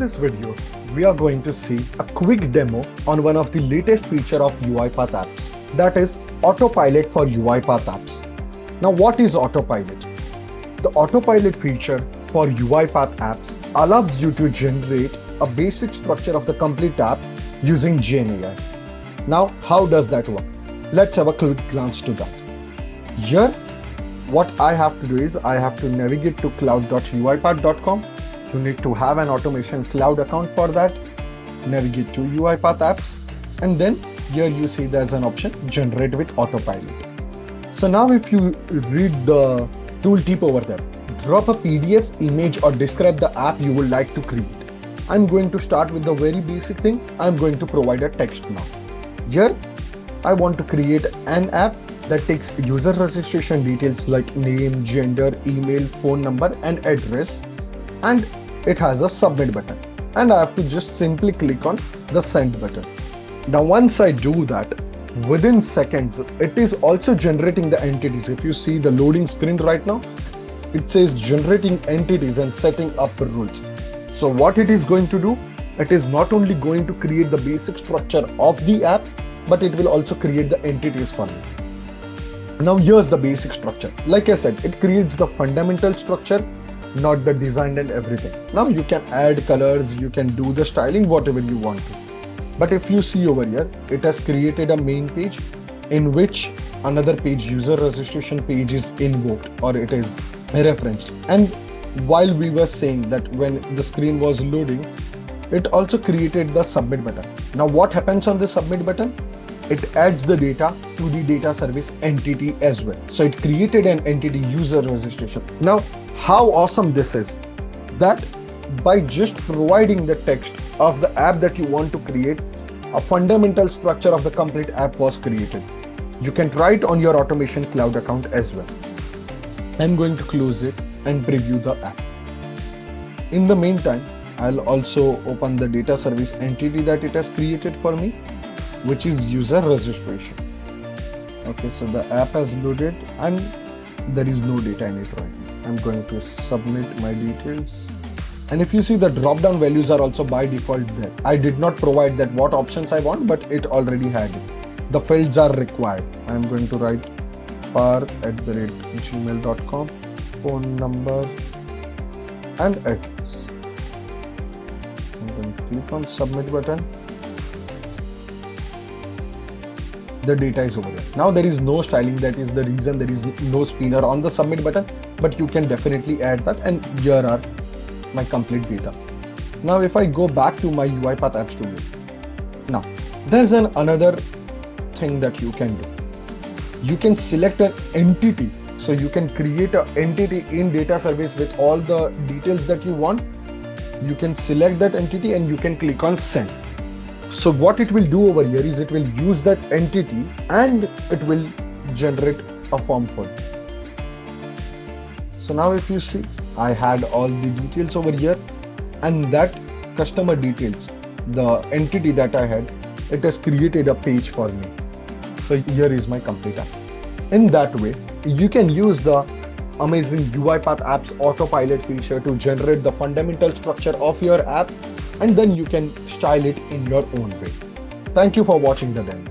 this video, we are going to see a quick demo on one of the latest feature of UiPath Apps, that is Autopilot for UiPath Apps. Now, what is Autopilot? The Autopilot feature for UiPath Apps allows you to generate a basic structure of the complete app using GenAI. Now, how does that work? Let's have a quick glance to that. Here, what I have to do is I have to navigate to cloud.uipath.com. You need to have an automation cloud account for that. Navigate to UiPath Apps, and then here you see there's an option generate with Autopilot. So now if you read the tooltip over there, drop a PDF, image or describe the app you would like to create. I'm going to start with the very basic thing. I'm going to provide a text now. Here I want to create an app that takes user registration details like name, gender, email, phone number and address, and it has a submit button, and I have to just simply click on the send button. Now once I do that, within seconds it is also generating the entities. If you see the loading screen right now, it says generating entities and setting up rules. So what it is going to do, it is not only going to create the basic structure of the app, but it will also create the entities for me. Now here's the basic structure. Like I said, it creates the fundamental structure, not the design and everything. Now you can add colors, you can do the styling, whatever you want to. But if you see over here, it has created a main page in which another page, user registration page, is invoked or it is referenced. And while we were saying that when the screen was loading, it also created the submit button. Now what happens on the submit button? It adds the data to the data service entity as well. So it created an entity user registration. Now, how awesome this is, that by just providing the text of the app that you want to create, a fundamental structure of the complete app was created. You can try it on your automation cloud account as well. I'm going to close it and preview the app. In the meantime, I'll also open the data service entity that it has created for me, which is user registration. Okay, so the app has loaded and there is no data in it right now. I'm going to submit my details. And if you see, the drop down values are also by default there. I did not provide that what options I want, but it already had it. The fields are required. I'm going to write par@gmail.com, phone number and address. I'm going to click on submit button. The data is over there. Now there is no styling, that is the reason there is no spinner on the submit button, but you can definitely add that, and here are my complete data. Now if I go back to my UiPath Apps Studio, now there's another thing that you can do. You can select an entity, so you can create an entity in data service with all the details that you want. You can select that entity and you can click on send. So what it will do over here is it will use that entity and it will generate a form for you. So now if you see, I had all the details over here, and that customer details, the entity that I had, it has created a page for me. So here is my complete app. In that way, you can use the amazing UiPath Apps Autopilot feature to generate the fundamental structure of your app, and then you can style it in your own way. Thank you for watching the demo.